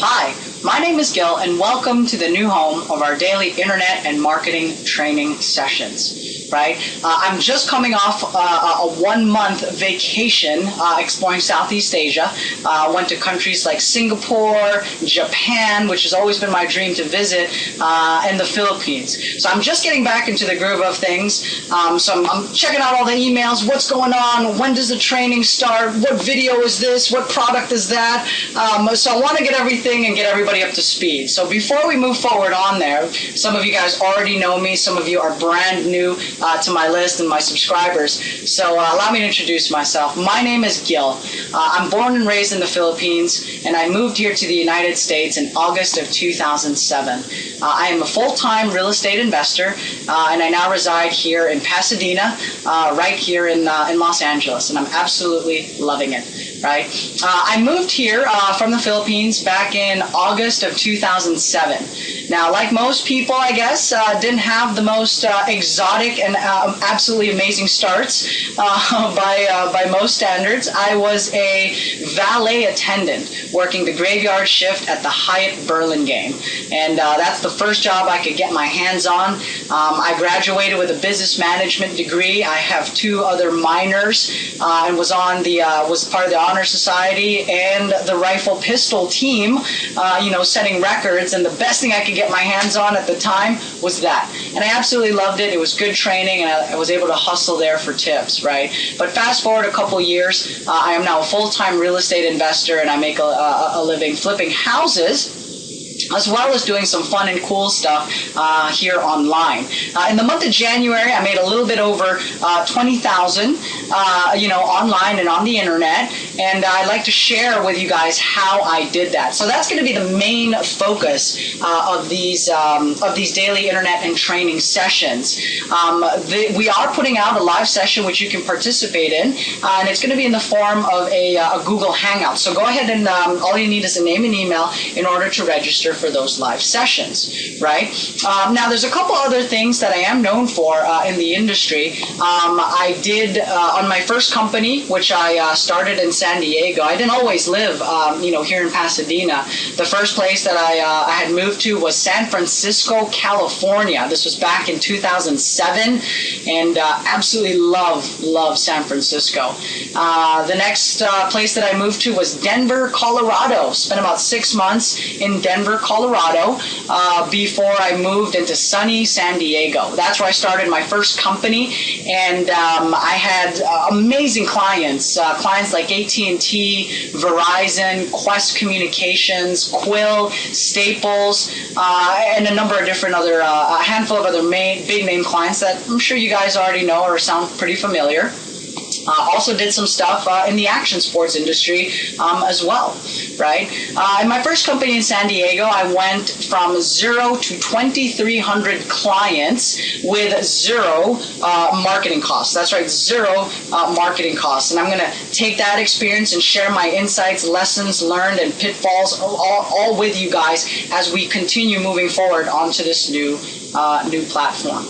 Hi, my name is Gil, and welcome to the new home of our daily internet and marketing training sessions. I'm just coming off a 1-month vacation exploring Southeast Asia. Went to countries like Singapore, Japan, which has always been my dream to visit, and the Philippines. So I'm just getting back into the groove of things. So I'm checking out all the emails. What's going on? When does the training start? What video is this? What product is that? So I want to get everything and get everybody up to speed. So before we move forward on there, some of you guys already know me. Some of you are brand new to my list and my subscribers. So allow me to introduce myself. My name is Gil. I'm born and raised in the Philippines, and I moved here to the United States in August of 2007. I am a full-time real estate investor, and I now reside here in Pasadena, right here in Los Angeles, and I'm absolutely loving it. I moved here from the Philippines back in August of 2007. Now, like most people, I guess, didn't have the most exotic and absolutely amazing starts by most standards. I was a valet attendant working the graveyard shift at the Hyatt Burlingame, and that's the first job I could get my hands on. I graduated with a business management degree. I have 2 other minors, and was part of the Honor Society and the rifle pistol team, setting records, and the best thing I could get my hands on at the time was that. And I absolutely loved it. It was good training, and I was able to hustle there for tips, But fast forward a couple years, I am now a full-time real estate investor, and I make a living flipping houses, as well as doing some fun and cool stuff here online. In the month of January, I made a little bit over 20,000, online and on the internet, and I'd like to share with you guys how I did that. So that's going to be the main focus of these daily internet and training sessions. We are putting out a live session which you can participate in, and it's going to be in the form of a Google Hangout. So go ahead and all you need is a name and email in order to register for those live sessions, now, there's a couple other things that I am known for in the industry. I did, on my first company, which I started in San Diego. I didn't always live, here in Pasadena. The first place that I had moved to was San Francisco, California. This was back in 2007, and absolutely love San Francisco. The next place that I moved to was Denver, Colorado. Spent about 6 months in Denver, Colorado, before I moved into sunny San Diego. That's where I started my first company, and I had amazing clients like AT&T, Verizon, Quest Communications, Quill, Staples, and a number of different other, a handful of other big name clients that I'm sure you guys already know or sound pretty familiar. Also did some stuff in the action sports industry as well, in my first company in San Diego, I went from 0 to 2,300 clients with 0 marketing costs. That's right, 0 marketing costs. And I'm going to take that experience and share my insights, lessons learned, and pitfalls all with you guys as we continue moving forward onto this new platform.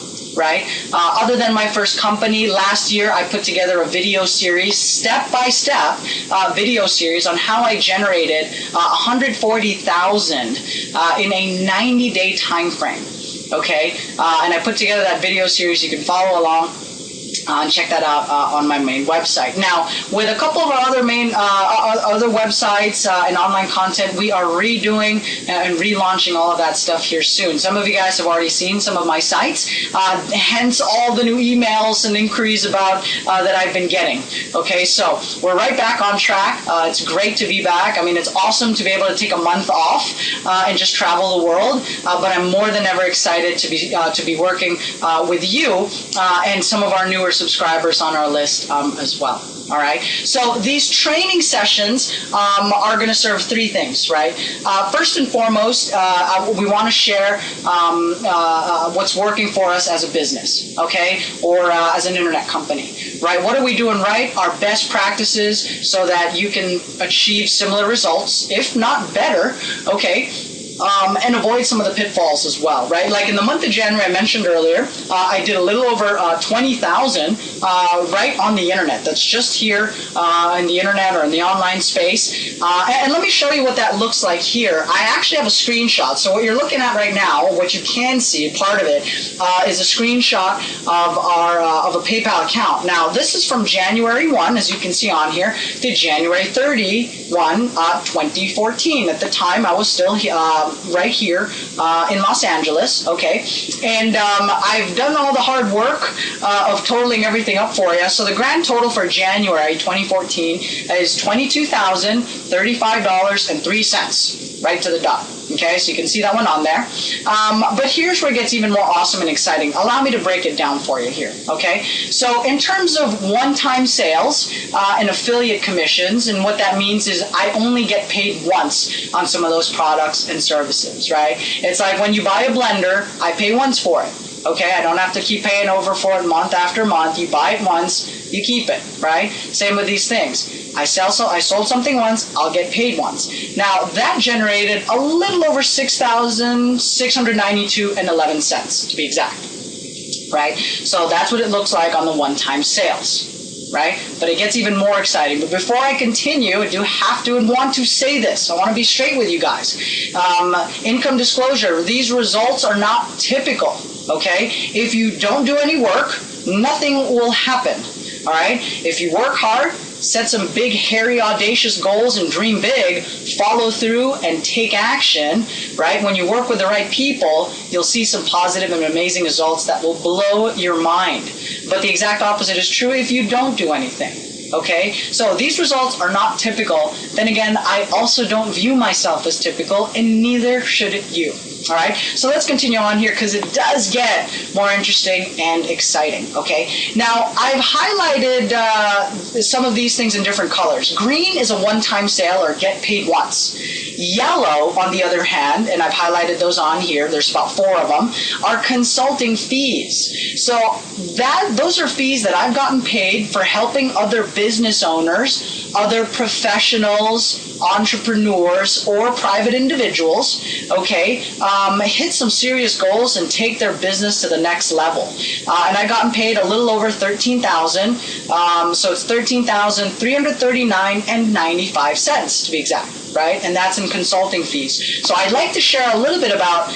Other than my first company, last year I put together a video series, step-by-step video series on how I generated $140,000 in a 90-day time frame. And I put together that video series. You can follow along. And check that out on my main website. Now, with a couple of our other other websites and online content, we are redoing and relaunching all of that stuff here soon. Some of you guys have already seen some of my sites, hence all the new emails and inquiries about that I've been getting. So we're right back on track. It's great to be back. I mean, it's awesome to be able to take a month off and just travel the world. But I'm more than ever excited to be working with you and some of our newer subscribers on our list as well. All right. So these training sessions are going to serve 3 things, First and foremost, we want to share what's working for us as a business, or as an internet company, What are we doing right? Our best practices so that you can achieve similar results, if not better, and avoid some of the pitfalls as well, right? Like in the month of January, I mentioned earlier, I did a little over 20,000 right on the internet. That's just here in the internet or in the online space. And let me show you what that looks like here. I actually have a screenshot. So what you're looking at right now, what you can see, part of it, is a screenshot of a PayPal account. Now, this is from January 1, as you can see on here, to January 31, 2014. At the time, I was still right here in Los Angeles, okay? And I've done all the hard work of totaling everything up for you. So the grand total for January 2014 is $22,035.03, right to the dot. Okay, so you can see that one on there. But here's where it gets even more awesome and exciting. Allow me to break it down for you here, okay? So in terms of one-time sales and affiliate commissions, and what that means is I only get paid once on some of those products and services, right? It's like when you buy a blender, I pay once for it. Okay, I don't have to keep paying over for it month after month. You buy it once, you keep it, right? Same with these things. I sold something once, I'll get paid once. Now, that generated a little over $6,692.11, to be exact, right? So that's what it looks like on the one-time sales, right? But it gets even more exciting. But before I continue, I do have to and want to say this. I want to be straight with you guys. Income disclosure, these results are not typical, okay? If you don't do any work, nothing will happen, all right? If you work hard, set some big, hairy, audacious goals and dream big, follow through and take action, right? When you work with the right people, you'll see some positive and amazing results that will blow your mind. But the exact opposite is true if you don't do anything. Okay, so these results are not typical. Then again, I also don't view myself as typical, and neither should you. All right, so let's continue on here because it does get more interesting and exciting. Okay, now I've highlighted some of these things in different colors. Green is a one-time sale or get paid once. Yellow, on the other hand, and I've highlighted those on here, there's about 4 of them, are consulting fees. So those are fees that I've gotten paid for helping other business owners, other professionals, entrepreneurs, or private individuals, okay, hit some serious goals and take their business to the next level. And I've gotten paid a little over $13,000, so it's $13,339.95 to be exact. Right? And that's in consulting fees. So I'd like to share a little bit about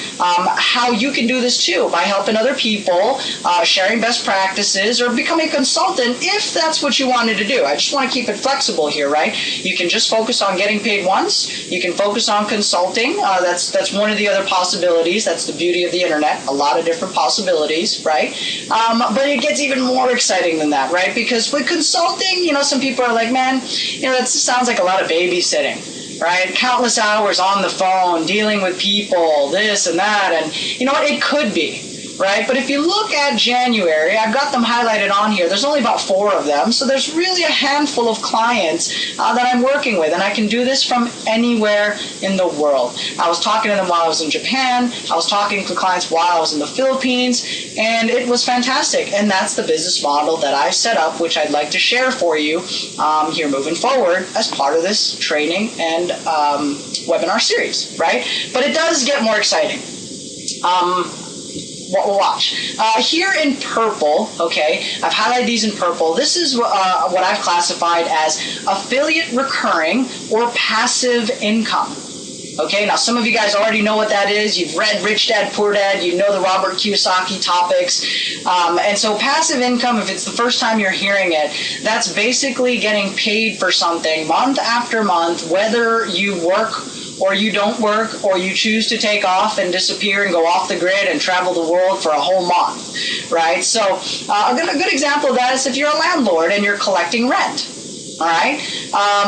how you can do this too by helping other people, sharing best practices, or becoming a consultant if that's what you wanted to do. I just want to keep it flexible here, right? You can just focus on getting paid once. You can focus on consulting. That's one of the other possibilities. That's the beauty of the internet. A lot of different possibilities, right? But it gets even more exciting than that, right? Because with consulting, some people are like, man, that just sounds like a lot of babysitting. Right? Countless hours on the phone, dealing with people, this and that, and you know what? It could be, right? But if you look at January, I've got them highlighted on here. There's only about 4 of them, so there's really a handful of clients that I'm working with, and I can do this from anywhere in the world. I was talking to them while I was in Japan. I was talking to clients while I was in the Philippines, and it was fantastic. And that's the business model that I set up, which I'd like to share for you here moving forward as part of this training and webinar series, right? But it does get more exciting. Watch. Here in purple, okay, I've highlighted these in purple. This is what I've classified as affiliate recurring or passive income. Okay, now some of you guys already know what that is. You've read Rich Dad, Poor Dad. You know the Robert Kiyosaki topics. And so passive income, if it's the first time you're hearing it, that's basically getting paid for something month after month, whether you work or you don't work, or you choose to take off and disappear and go off the grid and travel the world for a whole month, right? So a good example of that is if you're a landlord and you're collecting rent. All right?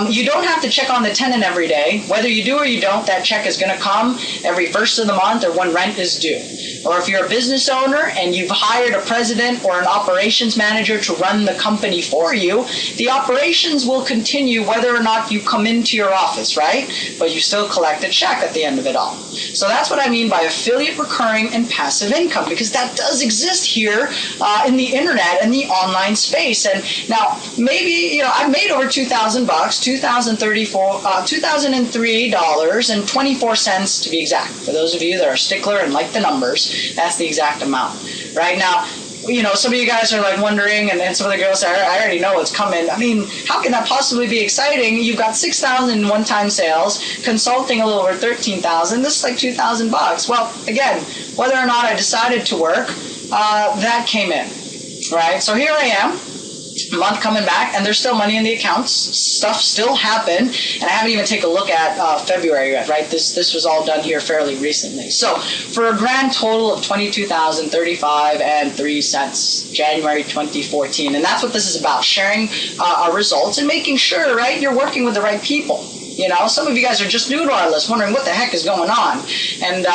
You don't have to check on the tenant every day. Whether you do or you don't, that check is going to come every first of the month or when rent is due. Or if you're a business owner and you've hired a president or an operations manager to run the company for you, the operations will continue whether or not you come into your office, right? But you still collect a check at the end of it all. So that's what I mean by affiliate recurring and passive income, because that does exist here in the internet and the online space. And now maybe, I've made over $2,000, $2,003.24 to be exact. For those of you that are stickler and like the numbers, that's the exact amount. Right now, you know, some of you guys are like wondering, and then some of the girls say, I already know what's coming. I mean, how can that possibly be exciting? You've got 6,000 in one-time sales, consulting a little over 13,000. This is like $2,000. Well, again, whether or not I decided to work, that came in, right? So here I am, a month coming back, and there's still money in the accounts. Stuff still happened, and I haven't even taken a look at February yet, right? This was all done here fairly recently. So for a grand total of $22,035.03, January 2014, and that's what this is about, sharing our results and making sure, right, you're working with the right people. You know, some of you guys are just new to our list, wondering what the heck is going on, and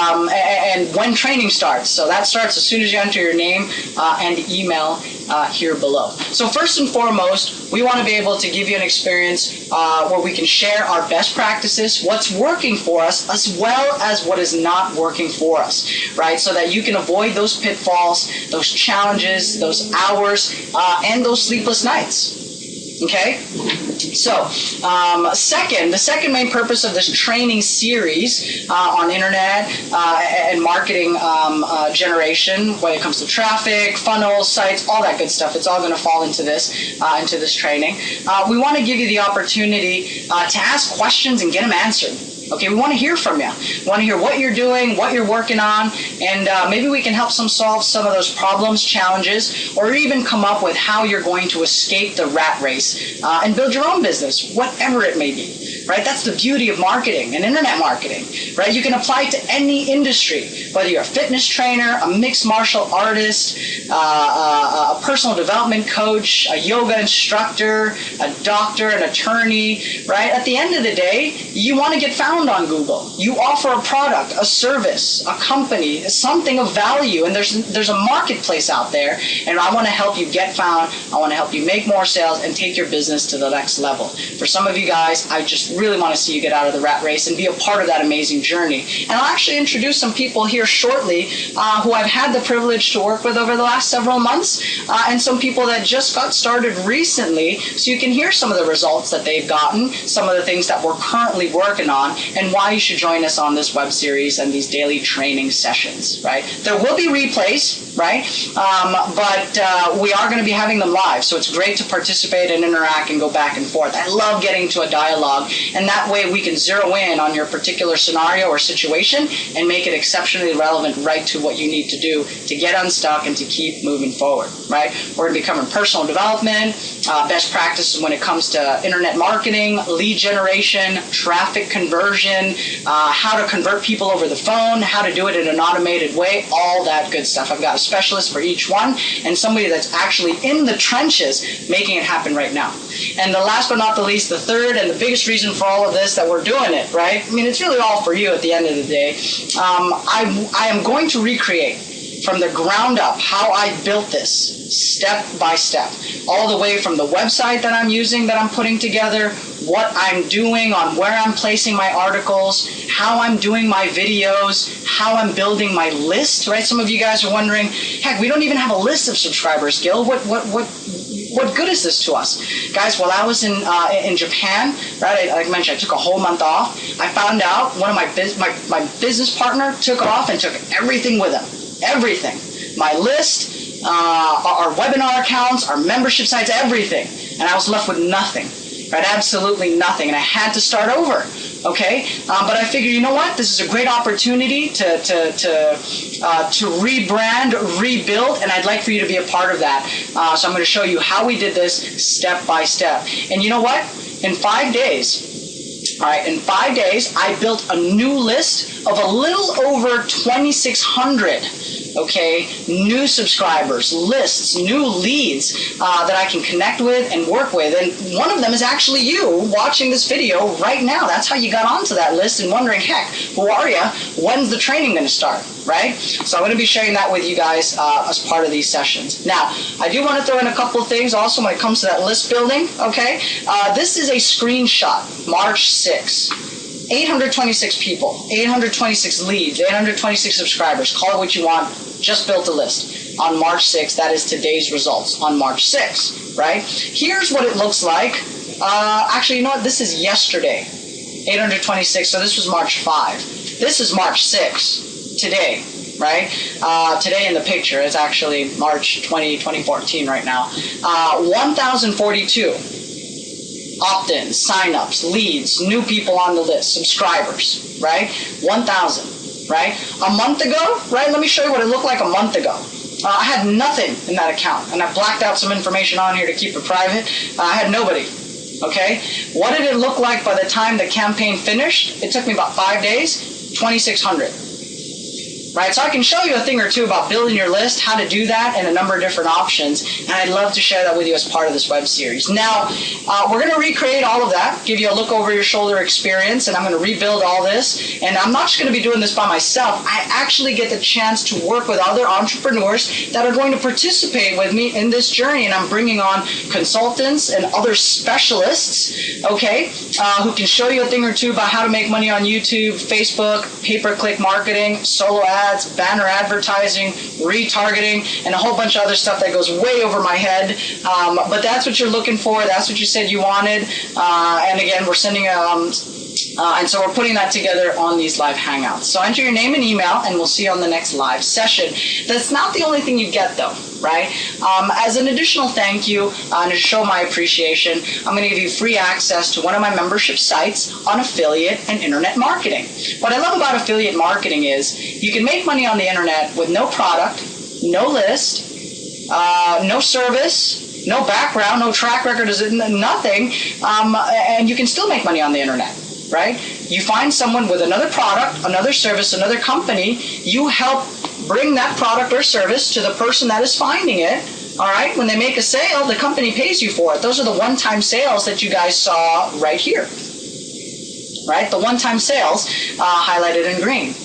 when training starts. So that starts as soon as you enter your name and email here below. So first and foremost, we want to be able to give you an experience where we can share our best practices, what's working for us, as well as what is not working for us, right? So that you can avoid those pitfalls, those challenges, those hours, and those sleepless nights. Okay, so the second main purpose of this training series on internet and marketing generation, when it comes to traffic, funnels, sites, all that good stuff, it's all going to fall into this training. We want to give you the opportunity to ask questions and get them answered. Okay, we want to hear from you. We want to hear what you're doing, what you're working on, and maybe we can help solve some of those problems, challenges, or even come up with how you're going to escape the rat race and build your own business, whatever it may be. Right? That's the beauty of marketing and internet marketing. Right? You can apply it to any industry, whether you're a fitness trainer, a mixed martial artist, a personal development coach, a yoga instructor, a doctor, an attorney. Right? At the end of the day, you want to get found on Google. You offer a product, a service, a company, something of value, and there's a marketplace out there, and I want to help you get found. I want to help you make more sales and take your business to the next level. For some of you guys, I just really want to see you get out of the rat race and be a part of that amazing journey. And I'll actually introduce some people here shortly who I've had the privilege to work with over the last several months, and some people that just got started recently, so you can hear some of the results that they've gotten, some of the things that we're currently working on, and why you should join us on this web series and these daily training sessions, right? There will be replays, right? But we are going to be having them live, so it's great to participate and interact and go back and forth. I love getting to a dialogue, and that way we can zero in on your particular scenario or situation and make it exceptionally relevant right to what you need to do to get unstuck and to keep moving forward, right? We're going to be covering personal development, best practices when it comes to internet marketing, lead generation, traffic conversion, how to convert people over the phone, how to do it in an automated way, all that good stuff. I've got a specialist for each one and somebody that's actually in the trenches making it happen right now. And the last but not the least, the third and the biggest reason for all of this that we're doing it, right? I mean, it's really all for you at the end of the day. I am going to recreate from the ground up how I built this step by step, all the way from the website that I'm using, that I'm putting together, what I'm doing on where I'm placing my articles, how I'm doing my videos, how I'm building my list, right? Some of you guys are wondering, heck, we don't even have a list of subscribers, Gil. What good is this to us? Guys, while I was in Japan, right, like I mentioned, I took a whole month off. I found out one of my business partner took off and took everything with him. Everything. My list, our webinar accounts, our membership sites, everything. And I was left with nothing. Right? Absolutely nothing. And I had to start over. Okay? But I figured, you know what? This is a great opportunity to rebrand, rebuild, and I'd like for you to be a part of that. So I'm going to show you how we did this step by step. And you know what? In 5 days, all right, in 5 days, I built a new list of a little over 2,600. Okay, new subscribers, lists, new leads that I can connect with and work with. And one of them is actually you watching this video right now. That's how you got onto that list and wondering, heck, who are you? When's the training going to start, right? So I'm going to be sharing that with you guys as part of these sessions. Now, I do want to throw in a couple of things also when it comes to that list building, okay? This is a screenshot, March 6th. 826 people, 826 leads, 826 subscribers, call it what you want, just built a list on March 6th. That is today's results on March 6th, right? Here's what it looks like Actually, you know what? This is yesterday, 826. So this was March 5. This is March 6 today, right? Today in the picture, it's actually March 2014 right now. 1,042 opt-ins, sign-ups, leads, new people on the list, subscribers, right? 1,000, right? A month ago, right? Let me show you what it looked like a month ago. I had nothing in that account, and I blacked out some information on here to keep it private. I had nobody, okay? What did it look like by the time the campaign finished? It took me about 5 days, 2,600. Right, so I can show you a thing or two about building your list, how to do that, and a number of different options, and I'd love to share that with you as part of this web series. Now, we're going to recreate all of that, give you a look over your shoulder experience, and I'm going to rebuild all this, and I'm not just going to be doing this by myself. I actually get the chance to work with other entrepreneurs that are going to participate with me in this journey, and I'm bringing on consultants and other specialists, okay, who can show you a thing or two about how to make money on YouTube, Facebook, pay-per-click marketing, solo ads, banner advertising, retargeting, and a whole bunch of other stuff that goes way over my head. But that's what you're looking for. That's what you said you wanted. And again, we're sending and so we're putting that together on these live hangouts. So enter your name and email, and we'll see you on the next live session. That's not the only thing you get, though, right? As an additional thank you, and to show my appreciation, I'm going to give you free access to one of my membership sites on affiliate and internet marketing. What I love about affiliate marketing is you can make money on the internet with no product, no list, no service, no background, no track record, nothing, and you can still make money on the internet. Right? You find someone with another product, another service, another company, you help bring that product or service to the person that is finding it. All right? When they make a sale, the company pays you for it. Those are the one-time sales that you guys saw right here. Right? The one-time sales highlighted in green.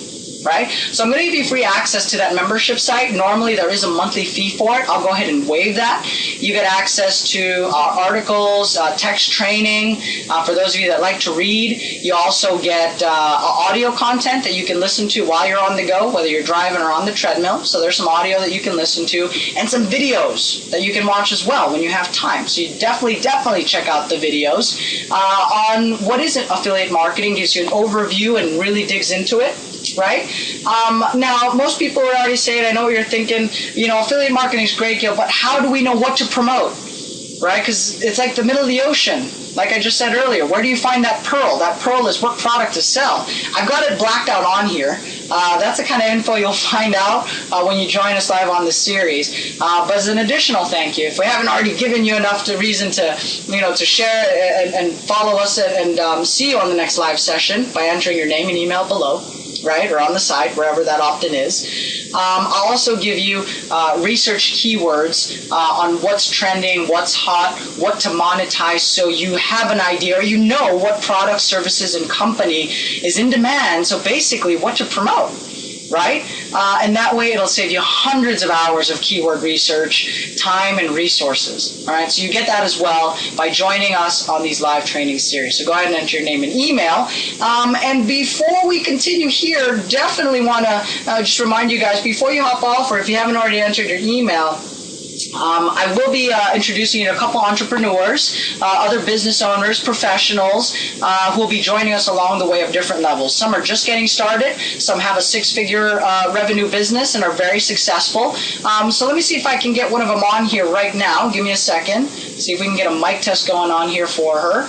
Right? So I'm going to give you free access to that membership site. Normally there is a monthly fee for it. I'll go ahead and waive that. You get access to articles, text training. For those of you that like to read, you also get audio content that you can listen to while you're on the go, whether you're driving or on the treadmill. So there's some audio that you can listen to, and some videos that you can watch as well when you have time. So you definitely check out the videos on what is affiliate marketing. Gives you an overview and really digs into it. Right? Now, most people are already saying, I know what you're thinking, affiliate marketing is great, Gil, but how do we know what to promote? Right? Because it's like the middle of the ocean. Like I just said earlier, where do you find that pearl? That pearl is what product to sell. I've got it blacked out on here. That's the kind of info you'll find out when you join us live on this series. But as an additional thank you, if we haven't already given you enough reason to share and follow us and see you on the next live session by entering your name and email below. Right, or on the site, wherever that opt-in is. I'll also give you research keywords on what's trending, what's hot, what to monetize, so you have an idea, or you know what product, services, and company is in demand, so basically what to promote. Right? And that way it'll save you hundreds of hours of keyword research, time, and resources. All right? So you get that as well by joining us on these live training series. So go ahead and enter your name and email. And before we continue here, definitely want to just remind you guys, before you hop off, or if you haven't already entered your email, I will be introducing you to a couple entrepreneurs, other business owners, professionals who will be joining us along the way of different levels. Some are just getting started. Some have a six-figure revenue business and are very successful. So let me see if I can get one of them on here right now. Give me a second. See if we can get a mic test going on here for her.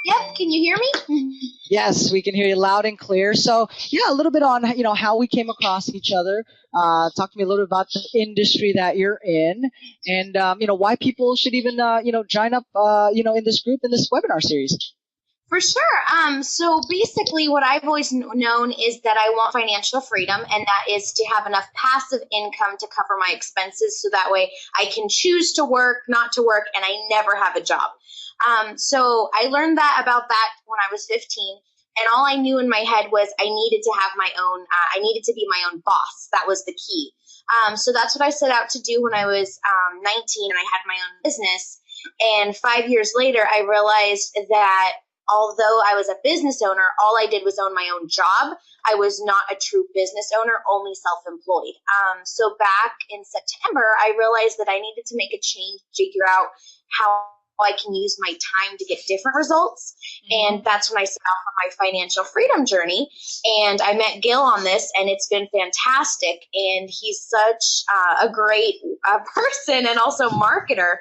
Yep, can you hear me? Yes, we can hear you loud and clear. So, yeah, a little bit on, how we came across each other. Talk to me a little bit about the industry that you're in, and, why people should even, join up, in this group, in this webinar series. For sure. So basically what I've always known is that I want financial freedom, and that is to have enough passive income to cover my expenses, so that way I can choose to work, not to work, and I never have a job. So I learned about that when I was 15, and all I knew in my head was I needed to have my own, I needed to be my own boss. That was the key. So that's what I set out to do when I was 19 and I had my own business. And 5 years later, I realized that although I was a business owner, all I did was own my own job. I was not a true business owner, only self-employed. So back in September, I realized that I needed to make a change, figure out how I can use my time to get different results. And that's when I set out for my financial freedom journey. And I met Gil on this, and it's been fantastic. And he's such a great person and also marketer,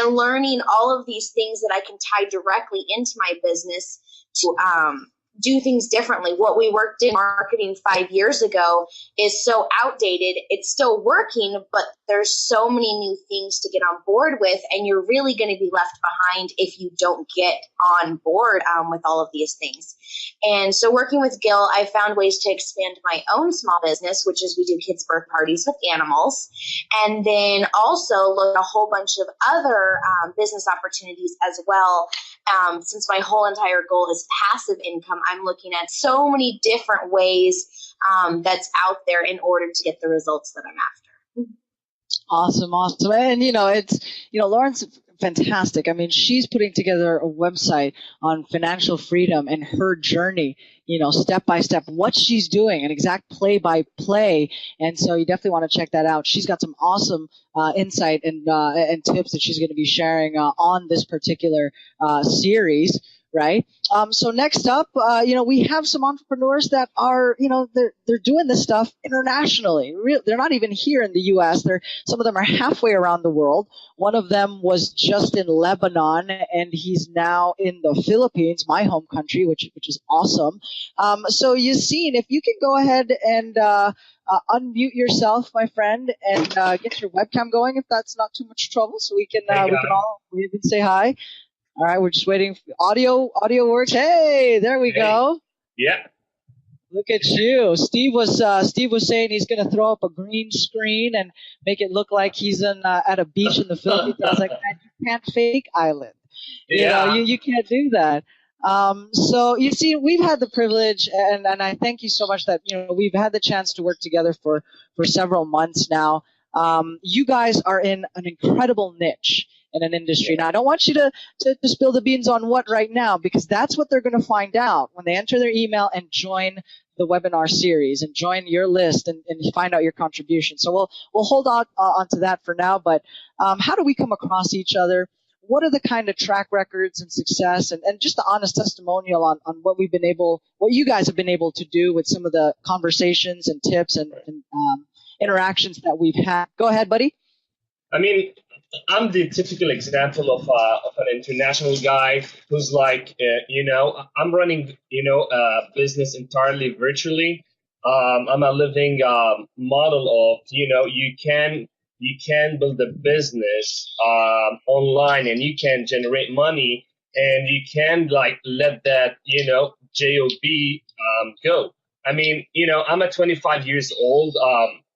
and learning all of these things that I can tie directly into my business to do things differently. What we worked in marketing 5 years ago is so outdated. It's still working, but there's so many new things to get on board with, and you're really going to be left behind if you don't get on board with all of these things. And so working with Gil, I found ways to expand my own small business, which is we do kids' birth parties with animals, and then also look at a whole bunch of other business opportunities as well. Since my whole entire goal is passive income, I'm looking at so many different ways that's out there in order to get the results that I'm after. Awesome. And, Lauren's fantastic. I mean, she's putting together a website on financial freedom and her journey, step by step, what she's doing, an exact play by play. And so you definitely want to check that out. She's got some awesome insight and tips that she's going to be sharing on this particular series. Right. So next up, we have some entrepreneurs that are, they're doing this stuff internationally. They're not even here in the U.S. Some of them are halfway around the world. One of them was just in Lebanon, and he's now in the Philippines, my home country, which is awesome. So Yassine, if you can go ahead and unmute yourself, my friend, and get your webcam going, if that's not too much trouble, so we can all even say hi. All right, we're just waiting. Audio works. Hey, there we go. Yeah. Look at you. Steve was saying he's going to throw up a green screen and make it look like he's at a beach in the Philippines. I was like, man, you can't fake island. You can't do that. So you see, we've had the privilege, and I thank you so much that we've had the chance to work together for several months now. You guys are in an incredible niche in an industry. Now, I don't want you to spill the beans on what right now, because that's what they're going to find out when they enter their email and join the webinar series and join your list and find out your contribution. So we'll hold on to that for now. But how do we come across each other? What are the kind of track records and success and just the honest testimonial on what you guys have been able to do with some of the conversations and tips and interactions that we've had? Go ahead, buddy. I mean, I'm the typical example of an international guy who's like, I'm running, a business entirely virtually. I'm a living model of, you can build a business online, and you can generate money, and you can let that, job go. I mean, I'm at 25 years old.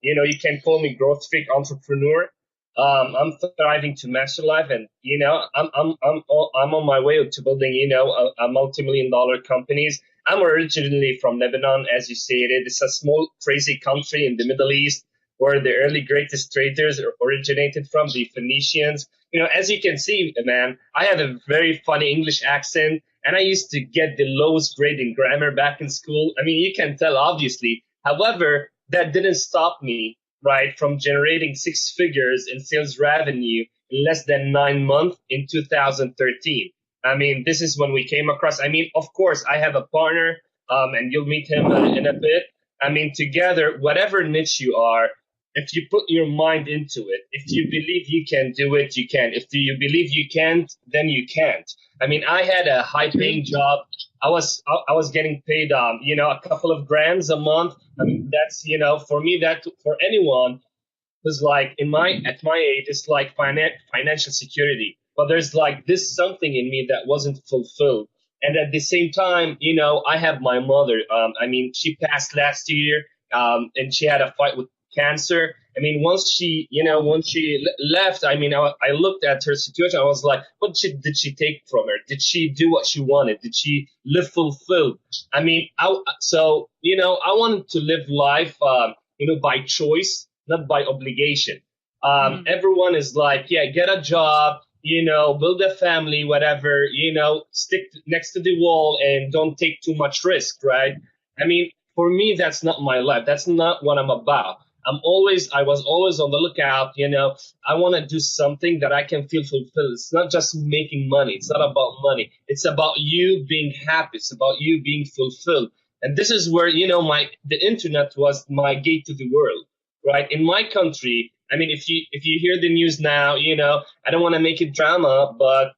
You can call me growth freak entrepreneur. I'm thriving to master life, and I'm on my way to building a multi-million-dollar companies. I'm originally from Lebanon, as you stated. It's a small, crazy country in the Middle East where the early greatest traders originated from, the Phoenicians. As you can see, man, I have a very funny English accent, and I used to get the lowest grade in grammar back in school. I mean, you can tell, obviously. However, that didn't stop me, right, from generating six figures in sales revenue in less than 9 months in 2013. I mean, this is when we came across. I mean, of course, I have a partner, and you'll meet him in a bit. I mean, together, whatever niche you are, if you put your mind into it, if you believe you can do it, you can. If you believe you can't, then you can't. I mean, I had a high-paying job. I was getting paid, a couple of grands a month. I mean, that's, for me, that for anyone who's at my age, it's like financial security. But there's this something in me that wasn't fulfilled. And at the same time, I have my mother. I mean, she passed last year, and she had a fight with cancer. I mean, once she left, I mean, I looked at her situation. I was like, what did she take from her? Did she do what she wanted? Did she live fulfilled? I mean, I wanted to live life, by choice, not by obligation. Everyone is like, yeah, get a job, build a family, whatever, stick next to the wall and don't take too much risk, right? I mean, for me, that's not my life. That's not what I'm about. I was always on the lookout, I want to do something that I can feel fulfilled. It's not just making money. It's not about money. It's about you being happy. It's about you being fulfilled. And this is where, the internet was my gate to the world, right? In my country, I mean, if you hear the news now, I don't want to make it drama, but,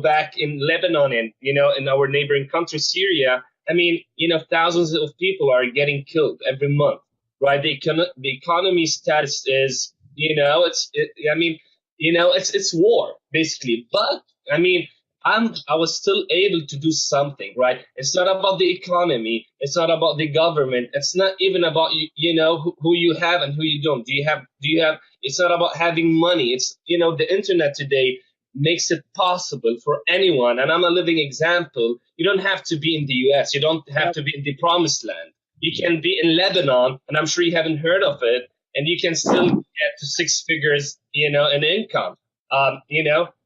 back in Lebanon and, in our neighboring country, Syria, I mean, thousands of people are getting killed every month. Right, the economy status is, it's war basically. But I mean, I was still able to do something, right? It's not about the economy. It's not about the government. It's not even about who you have and who you don't. Do you have? It's not about having money. It's the internet today makes it possible for anyone, and I'm a living example. You don't have to be in the U.S. You don't have to be in the promised land. You can be in Lebanon, and I'm sure you haven't heard of it, and you can still get to six figures, in income.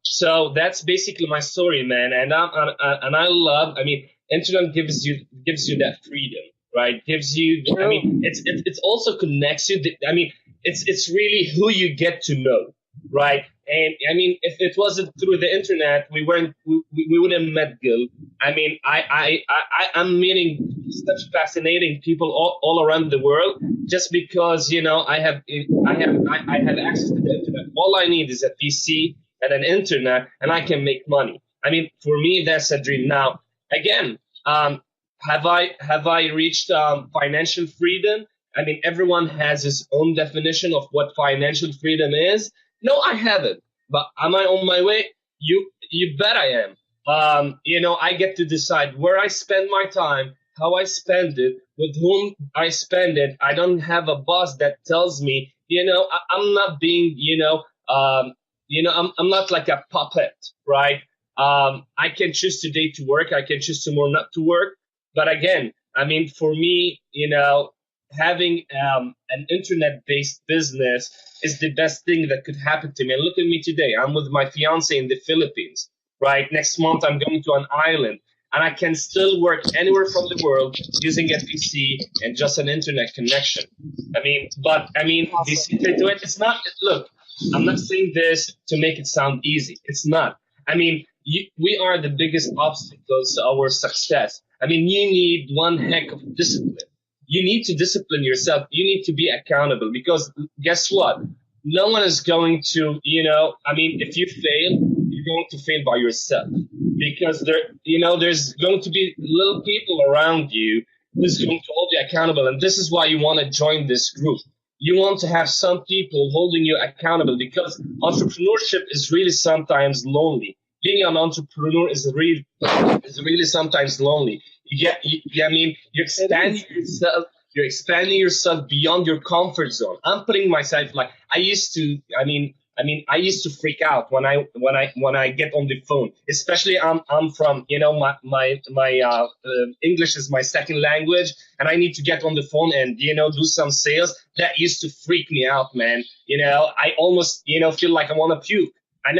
So that's basically my story, man. And I love. I mean, internet gives you that freedom, right? Gives you. I mean, it's also connects you. I mean, it's really who you get to know, right? And I mean, if it wasn't through the internet, we wouldn't have met Gil. I mean, I'm meeting such fascinating people all around the world just because I have access to the internet. All I need is a PC and an internet, and I can make money. I mean, for me, that's a dream. Now, again, have I reached financial freedom? I mean, everyone has his own definition of what financial freedom is. No, I haven't. But am I on my way? You bet I am. I get to decide where I spend my time, how I spend it, with whom I spend it. I don't have a boss that tells me, I'm not being, I'm not like a puppet, right? I can choose today to work. I can choose tomorrow not to work. But again, I mean, for me, having an internet-based business is the best thing that could happen to me. And look at me today. I'm with my fiance in the Philippines, right? Next month, I'm going to an island. And I can still work anywhere from the world using a PC and just an internet connection. The secret to it, it's not, look, I'm not saying this to make it sound easy. It's not. I mean, we are the biggest obstacles to our success. I mean, you need one heck of discipline. You need to discipline yourself. You need to be accountable because guess what? No one is going to, if you fail, you're going to fail by yourself because there's going to be little people around you who's going to hold you accountable. And this is why you want to join this group. You want to have some people holding you accountable because entrepreneurship is really sometimes lonely. Being an entrepreneur is really sometimes lonely. You're expanding yourself beyond your comfort zone. I'm putting myself I used to freak out when I get on the phone, especially I'm from, my English is my second language and I need to get on the phone and, do some sales. That used to freak me out, man. I almost, feel like I want to puke. I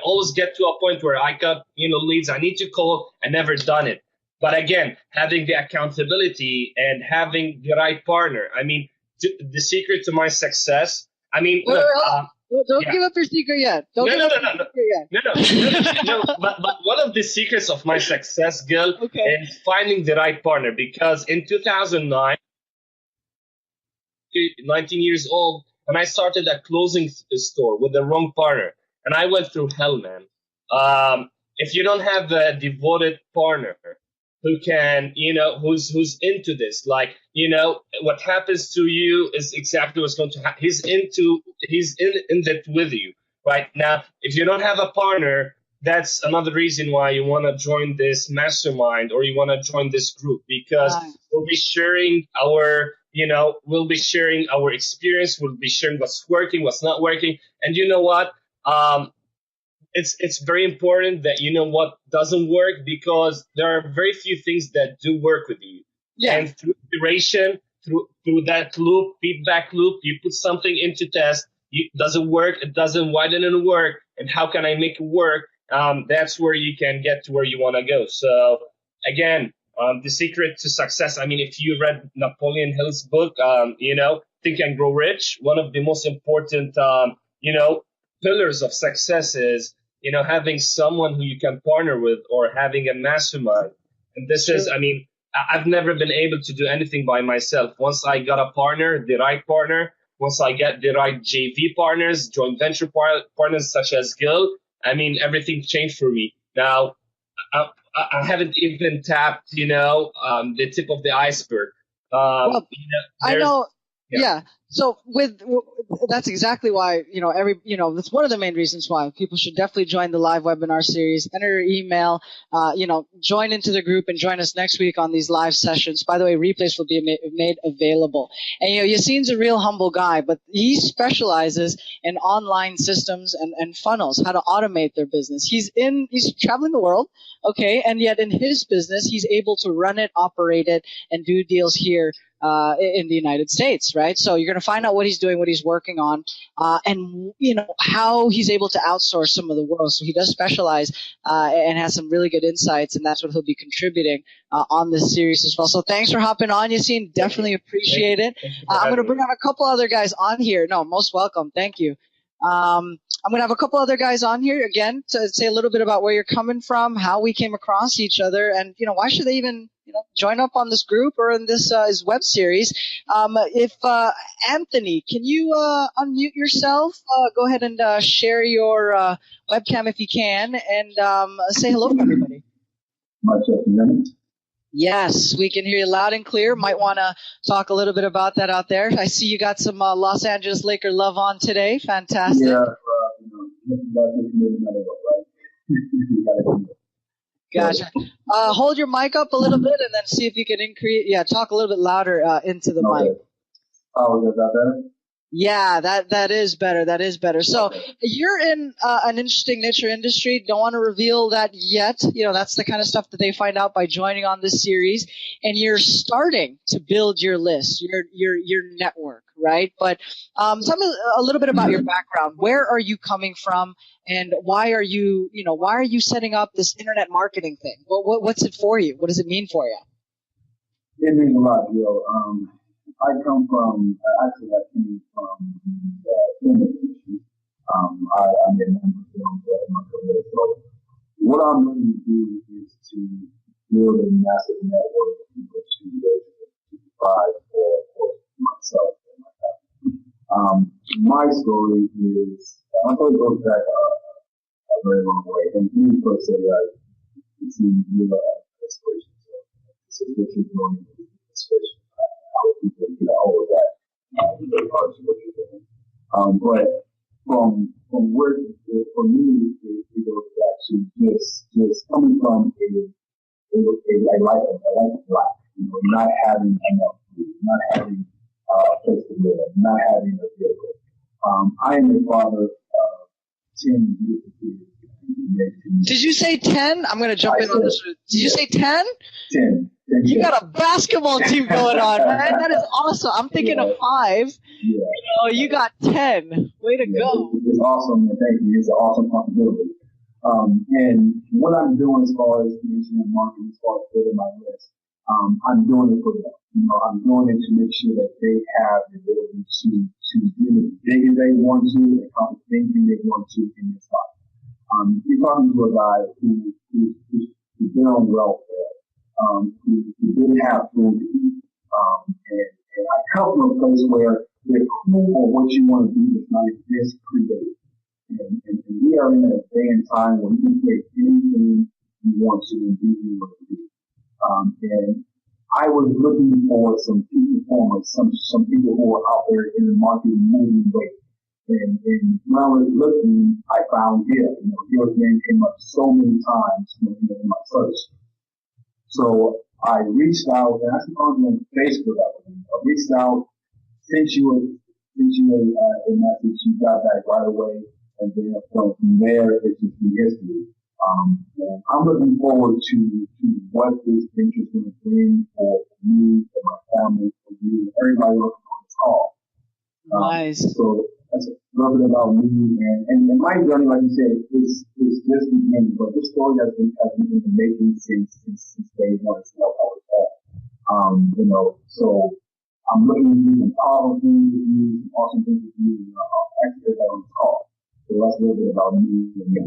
always get to a point where I got, leads I need to call. I never done it. But again, having the accountability and having the right partner. I mean, the secret to my success. I mean, don't give up your secret yet. No. But one of the secrets of my success, Gil, is finding the right partner. Because in 2009, 19 years old, and I started a clothing store with the wrong partner. And I went through hell, man. If you don't have a devoted partner who can, who's into this, what happens to you is exactly what's going to happen. He's in that with you right now. If you don't have a partner, that's another reason why you want to join this mastermind or you want to join this group because we'll be sharing our experience. We'll be sharing what's working, what's not working. And you know what? It's very important that you know what doesn't work because there are very few things that do work with you. Yeah. And through iteration, through that loop, feedback loop, you put something into test. Does it work? It doesn't. Why didn't it work? And how can I make it work? That's where you can get to where you want to go. So again, The secret to success. I mean, if you read Napoleon Hill's book, Think and Grow Rich, one of the most important, pillars of success is, having someone who you can partner with or having a mastermind. And this is, I mean, I've never been able to do anything by myself. Once I got a partner, the right partner, once I get the right JV partners, joint venture partners such as Gil, I mean, everything changed for me. Now, I haven't even tapped, the tip of the iceberg. Well, I know. Yeah. Yeah. So that's exactly why, that's one of the main reasons why people should definitely join the live webinar series, enter your email, join into the group and join us next week on these live sessions. By the way, replays will be made available. And, Yassine's a real humble guy, but he specializes in online systems and funnels, how to automate their business. He's traveling the world. Okay. And yet in his business, he's able to run it, operate it, and do deals here in the United States, right? So you're going to find out what he's doing, what he's working on, and how he's able to outsource some of the work. So he does specialize and has some really good insights, and that's what he'll be contributing on this series as well. So thanks for hopping on, Yassine. Definitely appreciate it. I'm going to bring on a couple other guys on here. No, most welcome. Thank you. I'm going to have a couple other guys on here again to say a little bit about where you're coming from, how we came across each other, and why should they even join up on this group or in this web series. Anthony, can you unmute yourself? Go ahead and share your webcam if you can, and say hello to everybody. Yes, we can hear you loud and clear. Might want to talk a little bit about that out there. I see you got some Los Angeles Laker love on today. Fantastic. Yeah, Gotcha. Hold your mic up a little bit and then see if you can increase. Yeah, talk a little bit louder into the mic. Oh, is that better? Yeah, that is better. That is better. So you're in an interesting niche or industry. Don't want to reveal that yet. That's the kind of stuff that they find out by joining on this series. And you're starting to build your list, your network, right? But tell me a little bit about your background. Where are you coming from, and why are you setting up this internet marketing thing? What's it for you? What does it mean for you? It means a lot, I come from, I came from the film industry. I made a number of films in my career. So what I'm looking to do is to build a massive network of people to provide for myself and my family. My story is, my story goes back a very long way. And when you first say you see you inspiration. So it's a going inspiration. People get a hold of that. Very hard to what you're doing. But from where, for me, it goes back to just coming from a life of life. Not having enough food, not having a place to live, not having a vehicle. I am a father of 10 beautiful kids. Did you say 10? I'm going to jump in on this. Did you say 10? 10. You got a basketball team going on, man. That is awesome. I'm thinking of 5. Yeah. You got 10. Way to go. It's awesome, and thank you. It's an awesome possibility. And what I'm doing as far as the internet marketing, as far as building my list, I'm doing it for them. I'm doing it to make sure that they have the ability to do as big as they want to, and accomplish anything they want to in this life. You're talking to a guy who's been on welfare. Who didn't have food to eat. And I come from a place where the clue of what you want to do does not exist, create. And we are in a day and time where you can create anything you want to and do what you want to do. And I was looking for some people performers, some people who were out there in the market moving weight. And when I was looking, I found Gil. Gil's name came up so many times in my search. So I reached out, and I think on Facebook, I reached out, sent you a message, you got back right away, and then from there, it's just the history. And I'm looking forward to what this venture is going to bring for me, for my family, for you, everybody else on this call. Nice. So that's a little bit about me. And my journey, like you said, is just beginning. But this story has been in the making since day one. Since I was so I'm looking to do some powerful things with you, some awesome things with you, actually on this call. So that's a little bit about me and me.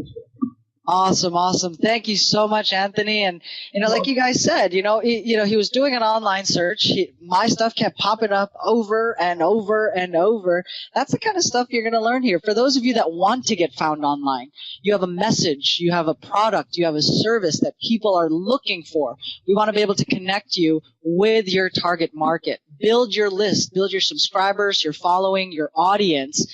Awesome, awesome. Thank you so much, Anthony. And like you guys said, he was doing an online search. My stuff kept popping up over and over and over. That's the kind of stuff you're going to learn here. For those of you that want to get found online, you have a message, you have a product, you have a service that people are looking for. We want to be able to connect you with your target market. Build your list, build your subscribers, your following, your audience,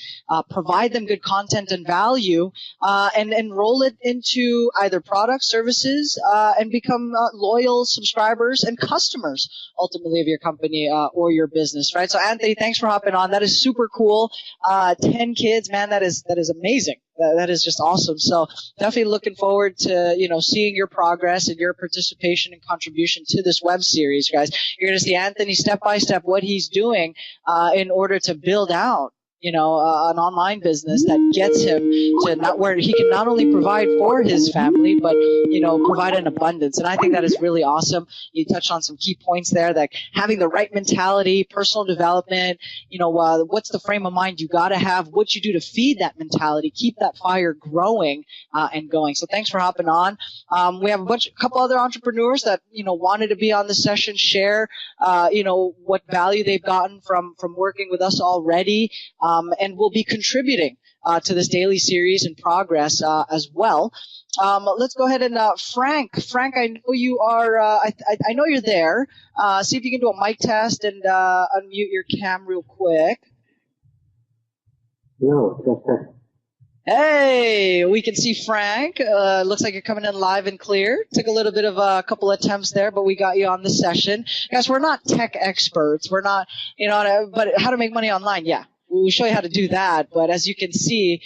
provide them good content and value, and enroll it into either products, services, and become loyal subscribers and customers ultimately of your company or your business, right? So Anthony, thanks for hopping on. That is super cool. 10 kids, man, that is amazing. That is just awesome. So definitely looking forward to, seeing your progress and your participation and contribution to this web series, guys. You're going to see Anthony step by step what he's doing in order to build out an online business that gets him to where he can not only provide for his family, but, provide an abundance. And I think that is really awesome. You touched on some key points there, like having the right mentality, personal development, what's the frame of mind you got to have, what you do to feed that mentality, keep that fire growing and going. So thanks for hopping on. We have a couple other entrepreneurs that, wanted to be on the session, share, what value they've gotten from working with us already. And will be contributing to this daily series in progress as well. Let's go ahead and Frank, I know you are. I know you're there. See if you can do a mic test and unmute your cam real quick. No. Hey, we can see Frank. Looks like you're coming in live and clear. Took a little bit of a couple attempts there, but we got you on the session. Guys, we're not tech experts. We're not, but how to make money online, yeah. We'll show you how to do that, but as you can see,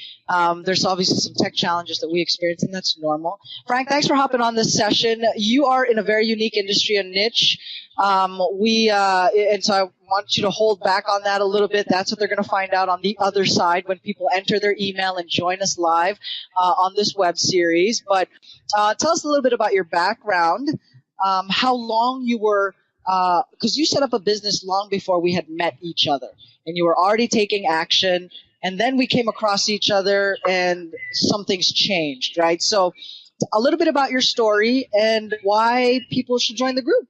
there's obviously some tech challenges that we experience, and that's normal. Frank, thanks for hopping on this session. You are in a very unique industry and niche. And so I want you to hold back on that a little bit. That's what they're going to find out on the other side when people enter their email and join us live on this web series. But tell us a little bit about your background, how long you were, because you set up a business long before we had met each other. And you were already taking action, and then we came across each other, and something's changed, right? So a little bit about your story and why people should join the group.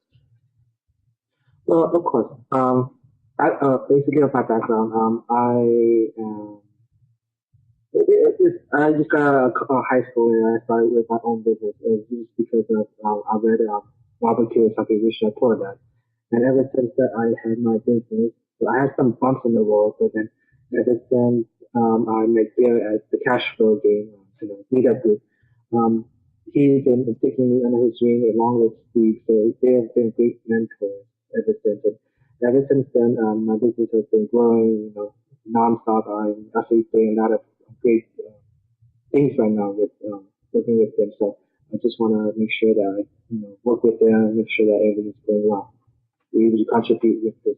Well, of course. Basically, of my background, I just got out of high school and I started with my own business just because of I read barbecue or something which I taught that. And ever since that, I had my business. So I had some bumps in the road, but then ever since I met Gil at the cash flow game, meetup group, he's been taking me under his wing along with Steve. So they have been great mentors ever since. And ever since then, my business has been growing, nonstop. I'm actually doing a lot of great things right now with working with them. So I just want to make sure that I, work with them, make sure that everything's going well. We able to contribute with this.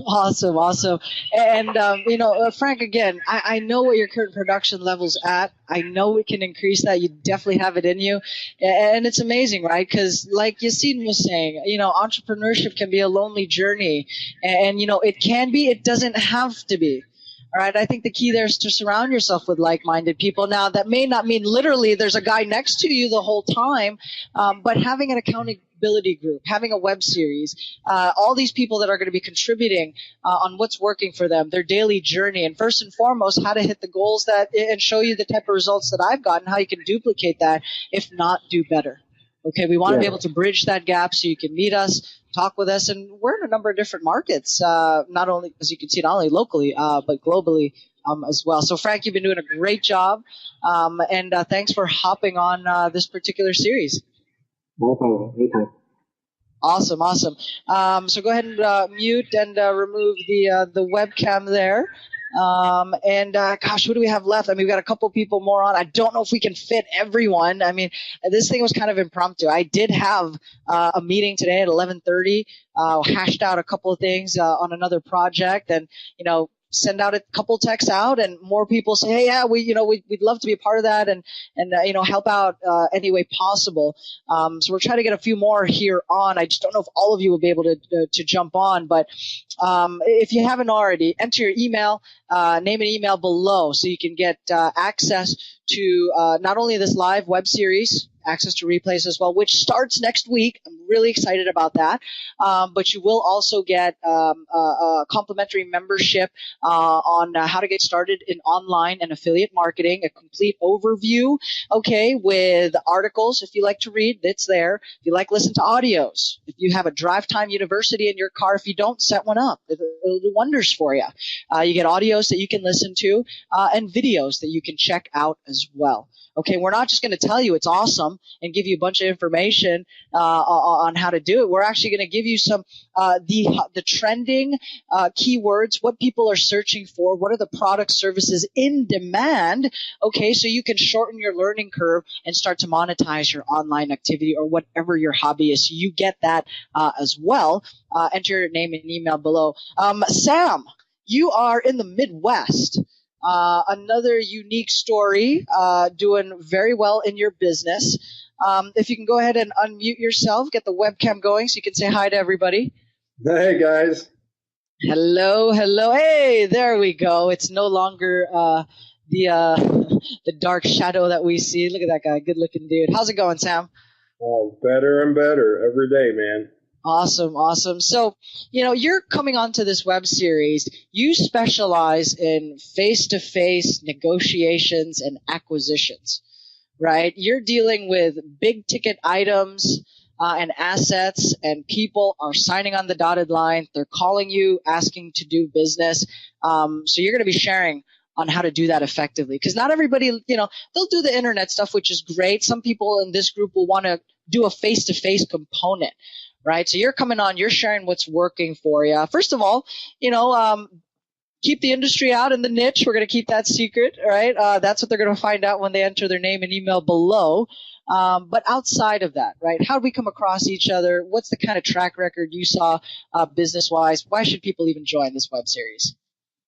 Awesome. And, Frank, again, I know what your current production level's at. I know we can increase that. You definitely have it in you. And it's amazing, right? Because like Yassine was saying, entrepreneurship can be a lonely journey. And, it can be, it doesn't have to be. All right. I think the key there is to surround yourself with like-minded people. Now, that may not mean literally there's a guy next to you the whole time, but having an accountability group, having a web series, all these people that are going to be contributing on what's working for them, their daily journey, and first and foremost, how to hit the goals and show you the type of results that I've gotten, how you can duplicate that, if not do better. Okay, we want to be able to bridge that gap so you can meet us, talk with us, and we're in a number of different markets, not only, as you can see, not only locally, but globally as well. So, Frank, you've been doing a great job, and thanks for hopping on this particular series. No problem. Anytime. Awesome. So go ahead and mute and remove the webcam there. Gosh, what do we have left? I mean, we've got a couple people more on. I don't know if we can fit everyone. I mean, this thing was kind of impromptu. I did have a meeting today at 11:30, hashed out a couple of things on another project, and send out a couple texts out, and more people say, hey, yeah, we'd love to be a part of that and help out any way possible. So we're trying to get a few more here on. I just don't know if all of you will be able to jump on, but if you haven't already, enter your email, name and email below so you can get access to not only this live web series, access to replays as well, which starts next week. I'm really excited about that. But you will also get a complimentary membership on how to get started in online and affiliate marketing, a complete overview, okay, with articles. If you like to read, it's there. If you like listen to audios, if you have a drive time university in your car, if you don't, set one up. It'll do wonders for you. You get audios that you can listen to and videos that you can check out as well. Okay, we're not just going to tell you it's awesome and give you a bunch of information on how to do it. We're actually going to give you some the trending keywords, what people are searching for, what are the product services in demand, okay, so you can shorten your learning curve and start to monetize your online activity or whatever your hobby is. So you get that as well. Enter your name and email below. Sam, you are in the Midwest. Another unique story, doing very well in your business. If you can go ahead and unmute yourself, get the webcam going so you can say hi to everybody. Hey, guys. Hello. Hey, there we go. It's no longer the dark shadow that we see. Look at that guy. Good looking dude. How's it going, Sam? Oh, better and better every day, man. Awesome. So, you're coming onto this web series. You specialize in face-to-face negotiations and acquisitions, right? You're dealing with big ticket items and assets, and people are signing on the dotted line. They're calling you, asking to do business. So you're going to be sharing on how to do that effectively. Because not everybody, they'll do the internet stuff, which is great. Some people in this group will want to do a face-to-face component. Right, so you're coming on, you're sharing what's working for you. First of all, keep the industry out in the niche. We're going to keep that secret, right? That's what they're going to find out when they enter their name and email below. But outside of that, right, how do we come across each other? What's the kind of track record you saw business-wise? Why should people even join this web series?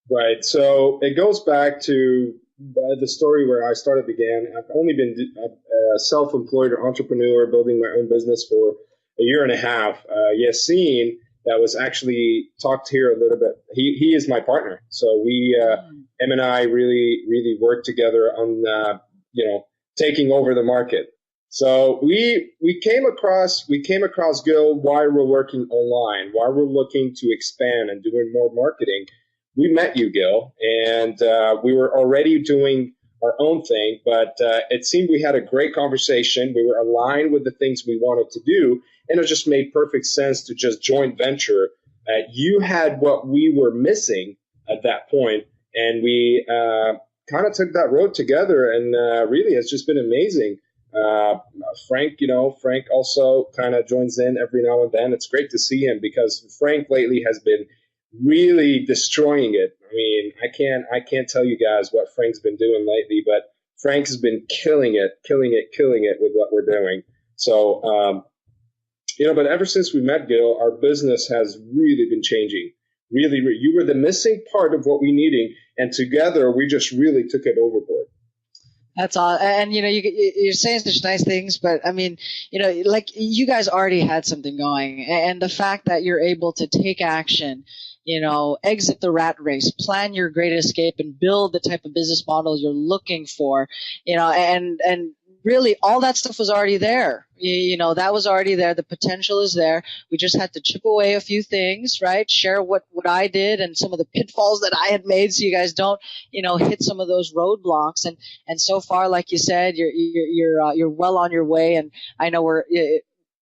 Right, so it goes back to the story where I began. I've only been a self-employed entrepreneur building my own business for a year and a half. Yassine, that was actually talked here a little bit. He is my partner. So we, him and I really worked together on, taking over the market. So we came across Gil while we're working online, while we're looking to expand and doing more marketing. We met you, Gil, and we were already doing our own thing, but it seemed we had a great conversation. We were aligned with the things we wanted to do, and it just made perfect sense to just joint venture. You had what we were missing at that point, and we kind of took that road together, and really it's just been amazing. Frank also kind of joins in every now and then. It's great to see him because Frank lately has been really destroying it. I mean, I can't tell you guys what Frank's been doing lately, but Frank's been killing it with what we're doing. So, but ever since we met, Gil, our business has really been changing. Really, you were the missing part of what we needed, and together we just really took it overboard. That's all. And, you're saying such nice things, but I mean, like you guys already had something going, and the fact that you're able to take action, exit the rat race, plan your great escape, and build the type of business model you're looking for, and really all that stuff was already there. That was already there. The potential is there. We just had to chip away a few things, right? Share what I did and some of the pitfalls that I had made so you guys don't, hit some of those roadblocks. And so far, like you said, you're well on your way. And I know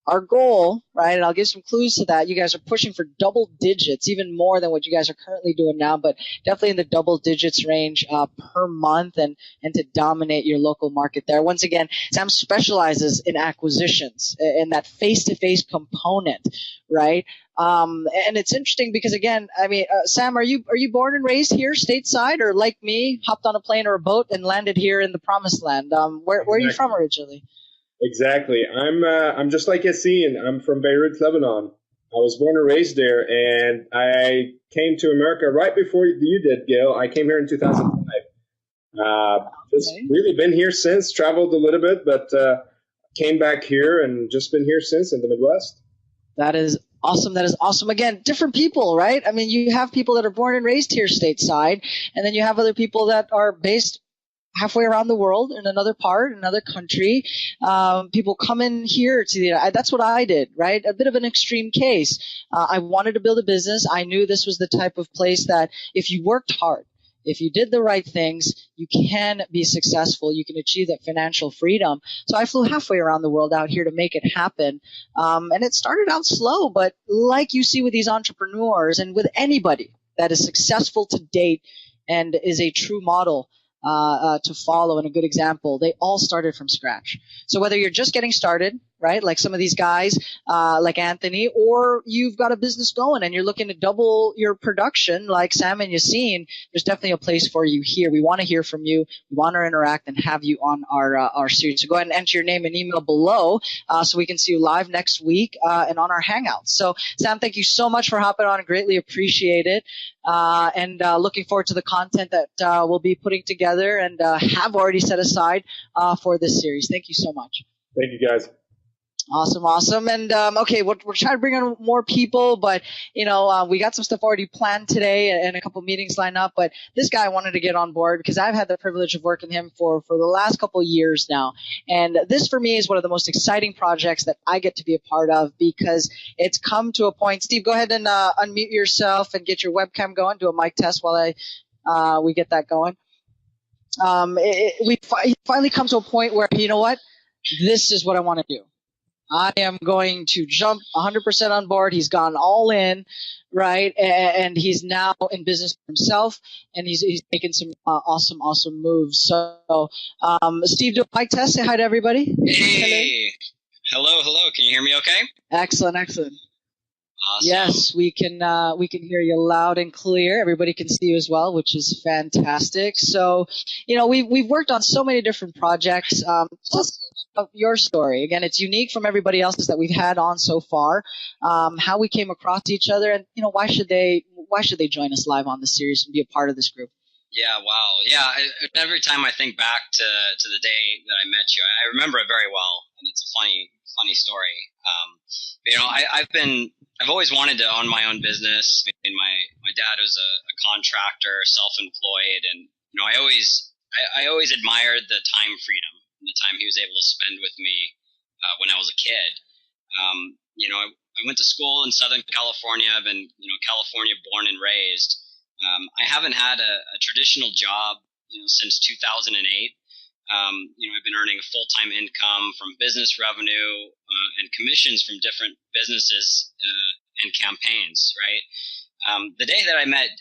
our goal, right, and I'll give some clues to that, you guys are pushing for double digits, even more than what you guys are currently doing now, but definitely in the double digits range per month and to dominate your local market there. Once again, Sam specializes in acquisitions, in that face-to-face component, right? And it's interesting because, again, I mean, Sam, are you born and raised here stateside, or like me, hopped on a plane or a boat and landed here in the promised land? Where are you from originally? Exactly. I'm just like Yassine. I'm from Beirut, Lebanon. I was born and raised there, and I came to America right before you did, Gil. I came here in 2005. Just really been here since, traveled a little bit, but came back here and just been here since in the Midwest. That is awesome. That is awesome. Again, different people, right? I mean, you have people that are born and raised here stateside, and then you have other people that are based halfway around the world in another part, another country. People come in here to that's what I did, right? A bit of an extreme case. I wanted to build a business. I knew this was the type of place that if you worked hard, if you did the right things, you can be successful. You can achieve that financial freedom. So I flew halfway around the world out here to make it happen. And it started out slow, but like you see with these entrepreneurs and with anybody that is successful to date and is a true model to follow and a good example, they all started from scratch. So whether you're just getting started, right, like some of these guys, like Anthony, or you've got a business going and you're looking to double your production, like Sam and Yassine, there's definitely a place for you here. We want to hear from you. We want to interact and have you on our series. So go ahead and enter your name and email below so we can see you live next week and on our Hangouts. So Sam, thank you so much for hopping on. Greatly appreciate it. And looking forward to the content that we'll be putting together and have already set aside for this series. Thank you so much. Thank you, guys. Awesome. And okay, we're trying to bring on more people, but we got some stuff already planned today and a couple meetings lined up. But this guy wanted to get on board because I've had the privilege of working with him for the last couple of years now. And this for me is one of the most exciting projects that I get to be a part of because it's come to a point. Steve, go ahead and unmute yourself and get your webcam going. Do a mic test while we get that going. We finally come to a point where, you know what? This is what I want to do. I am going to jump 100% on board. He's gone all in, right? And he's now in business for himself, and he's making some awesome moves. So, Steve, do a mic test. Say hi to everybody. Hey. Hello. Can you hear me okay? Excellent. Awesome. Yes, we can hear you loud and clear. Everybody can see you as well, which is fantastic. So, we've worked on so many different projects. Just your story. Again, it's unique from everybody else's that we've had on so far. How we came across each other, and why should they join us live on the series and be a part of this group? Yeah, wow. Yeah, every time I think back to the day that I met you, I remember it very well, and it's a funny story. I've always wanted to own my own business. I mean, my dad was a contractor, self-employed, and I always admired the time freedom and the time he was able to spend with me when I was a kid. I went to school in Southern California. I've been California born and raised. I haven't had a traditional job since 2008. I've been earning a full-time income from business revenue and commissions from different businesses and campaigns, right? The day that I met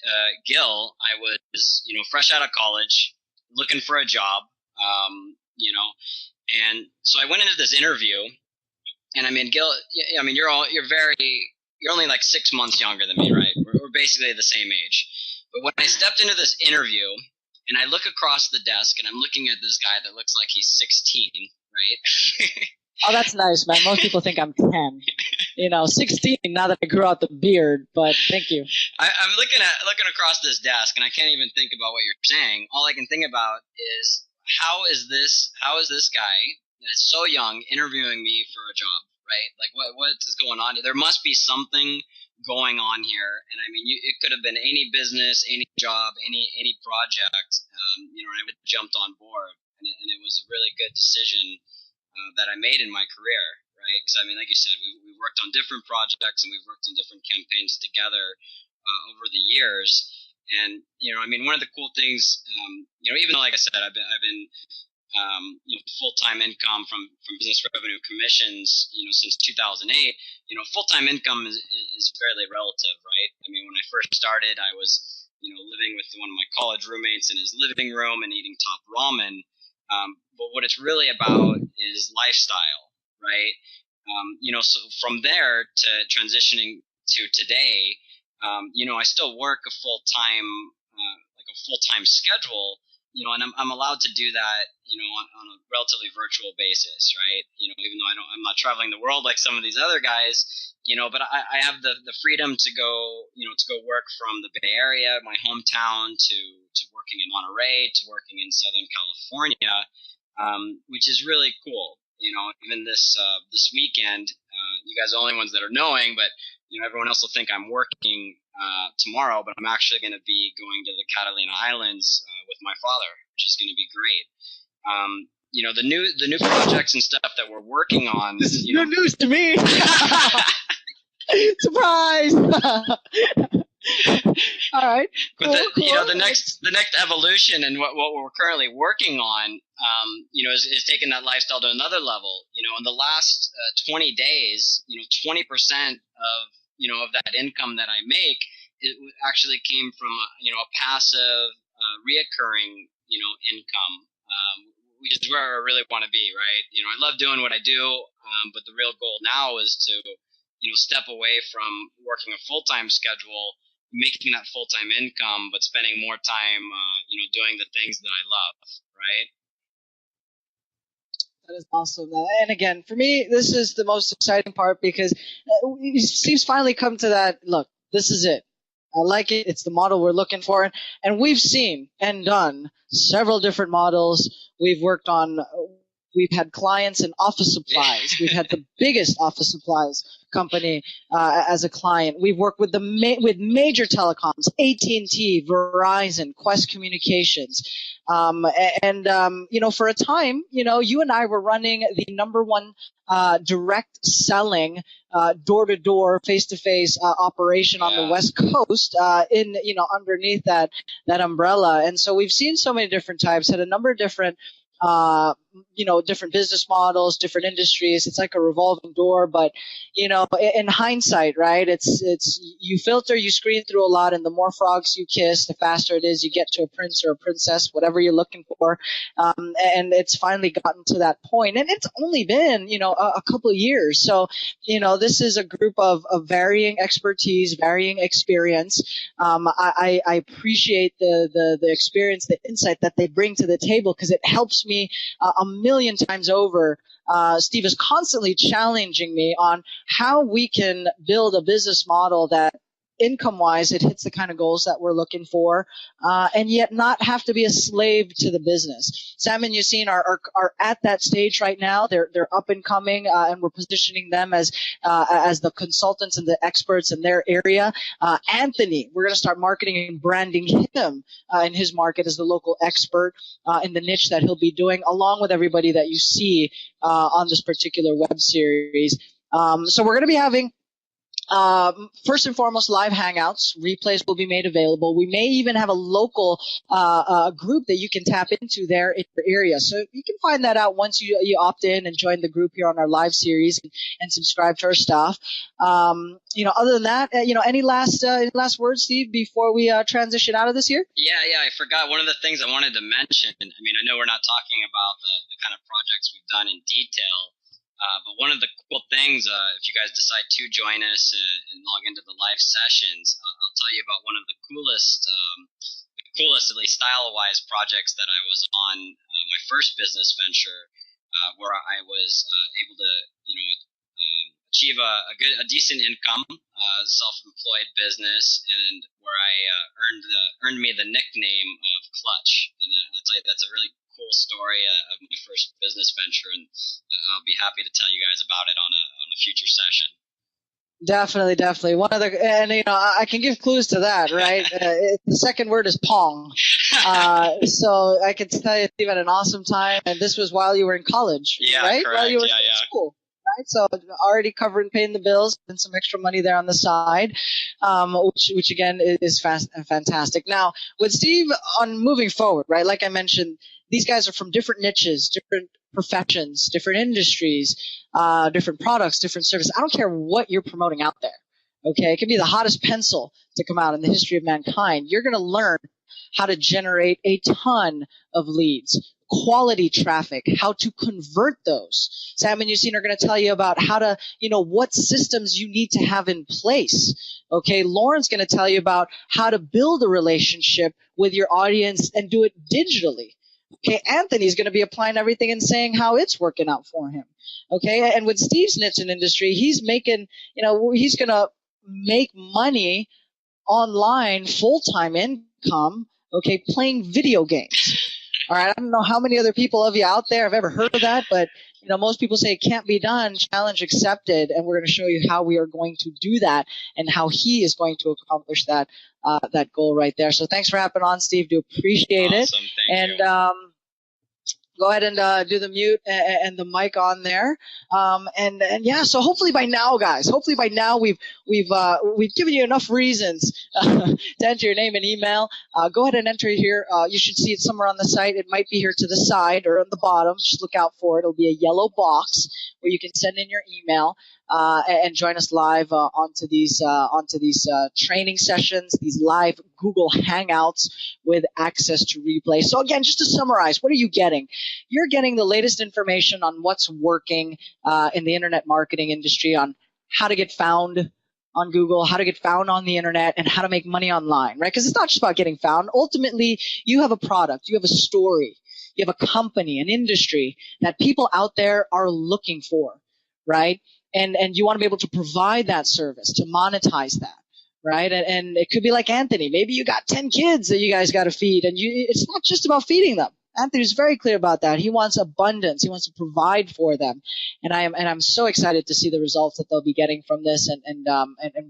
Gil, I was, fresh out of college, looking for a job, and so I went into this interview, and I mean, Gil, you're only like 6 months younger than me, right? We're basically the same age. But when I stepped into this interview, and I look across the desk, and I'm looking at this guy that looks like he's 16, right? Oh, that's nice, man. Most people think I'm 10. 16 now that I grew out the beard, but thank you. I'm looking across this desk, and I can't even think about what you're saying. All I can think about is how is this guy that is so young interviewing me for a job, right? Like what is going on? There must be something going on here, and I mean, it could have been any business, any job, any project. I would have jumped on board, and it was a really good decision that I made in my career, right? Because I mean, like you said, we worked on different projects and we've worked on different campaigns together over the years. And one of the cool things, even though, like I said, I've been full-time income from business revenue commissions, since 2008. Full-time income is fairly relative, right? I mean, when I first started, I was living with one of my college roommates in his living room and eating top ramen. But what it's really about is lifestyle, right? So from there to transitioning to today, I still work a full-time schedule, and I'm allowed to do that, on a relatively virtual basis, right? Even though I'm not traveling the world like some of these other guys, but I have the freedom to go, to go work from the Bay Area, my hometown, to working in Monterey, to working in Southern California, which is really cool. Even this weekend, you guys are the only ones that are knowing, but everyone else will think I'm working tomorrow, but I'm actually going to be going to the Catalina Islands with my father, which is going to be great. The new projects and stuff that we're working on. This is new news to me. Surprise! All right. But the next evolution and what we're currently working on, is taking that lifestyle to another level. In the last 20 days, 20% of that income that I make, it actually came from a passive, reoccurring, income, which is where I really want to be, right? I love doing what I do, but the real goal now is to, step away from working a full-time schedule, making that full-time income, but spending more time, doing the things that I love, right? That is awesome. And again, for me, this is the most exciting part because Steve's finally come to that, look, this is it. I like it. It's the model we're looking for. And we've seen and done several different models. We've had clients in office supplies. We've had the biggest office supplies company as a client. We've worked with with major telecoms, AT&T, Verizon, Quest Communications. For a time, you and I were running the number one direct selling door-to-door, face-to-face operation on the West Coast underneath that umbrella. And so we've seen so many different types, had a number of different different business models, different industries. It's like a revolving door, but in hindsight, right? It's you filter, you screen through a lot, and the more frogs you kiss, the faster it is you get to a prince or a princess, whatever you're looking for. And it's finally gotten to that point, and it's only been a couple of years. So this is a group of varying expertise, varying experience. I appreciate the experience, the insight that they bring to the table, because it helps me a million times over. Steve is constantly challenging me on how we can build a business model that income-wise it hits the kind of goals that we're looking for, and yet not have to be a slave to the business. Sam and Yassine are at that stage right now. They're up and coming, and we're positioning them as the consultants and the experts in their area. Anthony, we're going to start marketing and branding him in his market as the local expert in the niche that he'll be doing, along with everybody that you see on this particular web series. So we're going to be having first and foremost, live hangouts. Replays will be made available. We may even have a local group that you can tap into there in your area. So you can find that out once you opt in and join the group here on our live series and subscribe to our stuff. Other than that, any last words, Steve, before we transition out of this year? Yeah, I forgot one of the things I wanted to mention. I mean, I know we're not talking about the kind of projects we've done in detail. But one of the cool things, if you guys decide to join us and log into the live sessions, I'll tell you about one of the coolest, at least style-wise, projects that I was on my first business venture, where I was able to, achieve a decent income, self-employed business, and where I earned me the nickname of Clutch. And I'll tell you, that's a really cool story of my first business venture, and I'll be happy to tell you guys about it on a future session. Definitely. One of I can give clues to that, right? The second word is Pong. So I can tell you, Steve had an awesome time, and this was while you were in college, right? Correct. While you were in school. Right? So already covering, paying the bills, and some extra money there on the side, which again is fantastic. Now with Steve on moving forward, right? Like I mentioned, these guys are from different niches, different professions, different industries, different products, different services. I don't care what you're promoting out there. Okay, it could be the hottest pencil to come out in the history of mankind. You're going to learn how to generate a ton of leads, quality traffic, how to convert those. Sam and Yassine are going to tell you about how to, what systems you need to have in place. Okay, Lauren's going to tell you about how to build a relationship with your audience and do it digitally. Okay, Anthony's going to be applying everything and saying how it's working out for him. Okay, and with Steve's niche and industry, he's making, he's going to make money online, full-time income, okay, playing video games. All right, I don't know how many other people of you out there have ever heard of that, but most people say it can't be done. Challenge accepted, and we're going to show you how we are going to do that and how he is going to accomplish that goal right there. So thanks for hopping on, Steve. Do appreciate it. Awesome, thank you. Go ahead and do the mute and the mic on there. And yeah, so hopefully by now, guys, we've given you enough reasons to enter your name and email. Go ahead and enter it here. You should see it somewhere on the site. It might be here to the side or on the bottom. Just look out for it. It'll be a yellow box where you can send in your email. And join us live onto these training sessions, these live Google Hangouts with access to replay. So again, just to summarize, what are you getting? You're getting the latest information on what's working in the internet marketing industry, on how to get found on Google, how to get found on the internet, and how to make money online, right? Because it's not just about getting found. Ultimately, you have a product, you have a story, you have a company, an industry that people out there are looking for, right? And you want to be able to provide that service, to monetize that, right? And it could be like Anthony. Maybe you got 10 kids that you guys got to feed, and it's not just about feeding them. Anthony's very clear about that. He wants abundance. He wants to provide for them, and I'm so excited to see the results that they'll be getting from this, and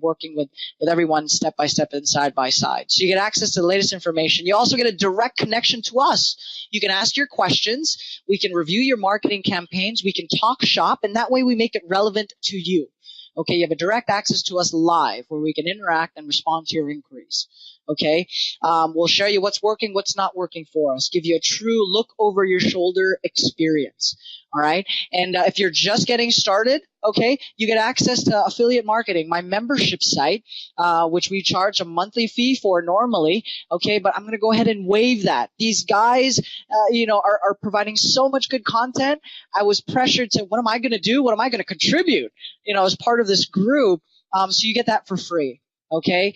working with everyone step by step and side by side. So you get access to the latest information. You also get a direct connection to us. You can ask your questions. We can review your marketing campaigns. We can talk shop, and that way we make it relevant to you. Okay, you have a direct access to us live where we can interact and respond to your inquiries. Okay, we'll show you what's working, what's not working for us, give you a true look over your shoulder experience. All right, and if you're just getting started, okay, you get access to affiliate marketing, my membership site, which we charge a monthly fee for normally. Okay, but I'm going to go ahead and waive that. These guys, are providing so much good content. I was pressured to, what am I going to do? What am I going to contribute? As part of this group. So you get that for free. Okay,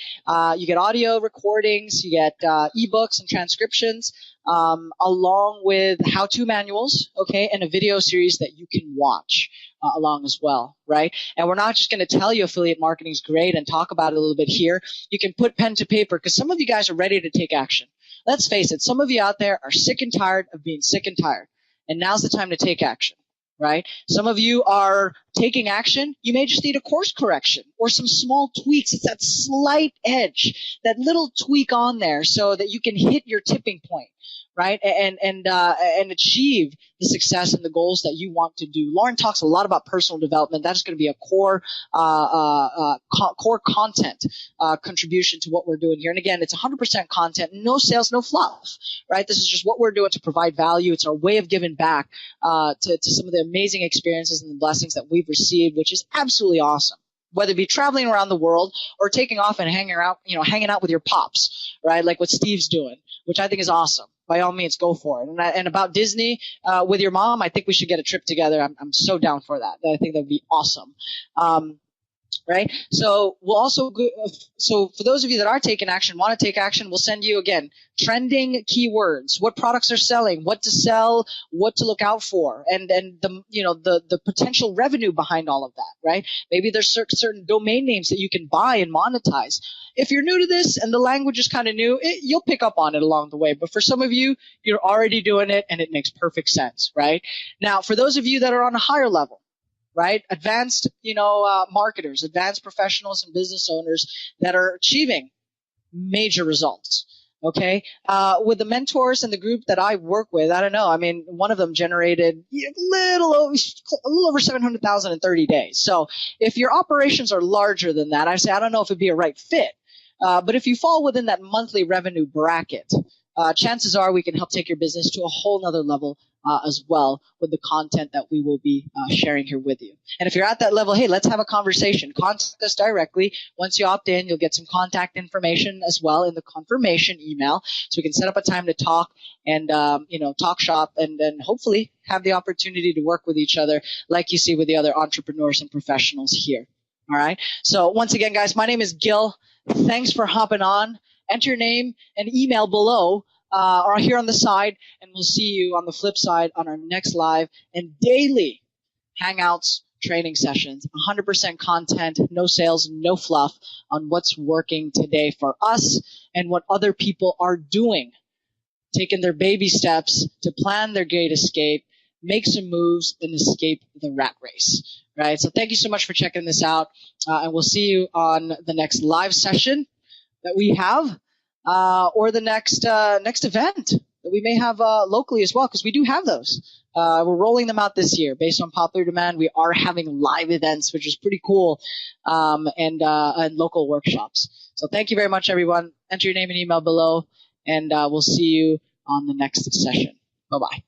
you get audio recordings, you get ebooks and transcriptions, along with how-to manuals, okay, and a video series that you can watch along as well, right? And we're not just going to tell you affiliate marketing is great and talk about it a little bit here. You can put pen to paper because some of you guys are ready to take action. Let's face it, some of you out there are sick and tired of being sick and tired, and now's the time to take action. Right? Some of you are taking action. You may just need a course correction or some small tweaks. It's that slight edge, that little tweak on there so that you can hit your tipping point, right? And achieve the success and the goals that you want to do. Lauren talks a lot about personal development. That's going to be a core content contribution to what we're doing here. And again, it's 100% content, no sales, no fluff, right? This is just what we're doing to provide value. It's our way of giving back to some of the amazing experiences and the blessings that we've received, which is absolutely awesome. Whether it be traveling around the world or taking off and hanging out with your pops, right? Like what Steve's doing, which I think is awesome. By all means, go for it. And about Disney with your mom, I think we should get a trip together. I'm so down for that. I think that would be awesome. Right? So we'll also so for those of you that are taking action, want to take action, we'll send you again trending keywords, what products are selling, what to sell, what to look out for, and the potential revenue behind all of that, right? Maybe there's certain domain names that you can buy and monetize. If you're new to this and the language is kind of new, you'll pick up on it along the way. But for some of you, you're already doing it and it makes perfect sense, right? Now, for those of you that are on a higher level, right? Advanced, marketers, advanced professionals and business owners that are achieving major results. Okay. With the mentors and the group that I work with, I don't know. I mean, one of them generated a little over 700,000 in 30 days. So if your operations are larger than that, I say, I don't know if it'd be a right fit. But if you fall within that monthly revenue bracket, chances are we can help take your business to a whole nother level as well with the content that we will be sharing here with you. And if you're at that level, hey, let's have a conversation. Contact us directly. Once you opt in, you'll get some contact information as well in the confirmation email, so we can set up a time to talk and talk shop, and then hopefully have the opportunity to work with each other like you see with the other entrepreneurs and professionals here. All right. So once again, guys, my name is Gil. Thanks for hopping on. Enter your name and email below or here on the side, and we'll see you on the flip side on our next live and daily Hangouts training sessions. 100% content, no sales, no fluff on what's working today for us and what other people are doing, taking their baby steps to plan their great escape, make some moves, and escape the rat race. Right? So thank you so much for checking this out, and we'll see you on the next live session that we have, or the next event that we may have locally as well, because we do have those. We're rolling them out this year based on popular demand. We are having live events, which is pretty cool, and local workshops. So thank you very much, everyone. Enter your name and email below, and we'll see you on the next session. Bye-bye.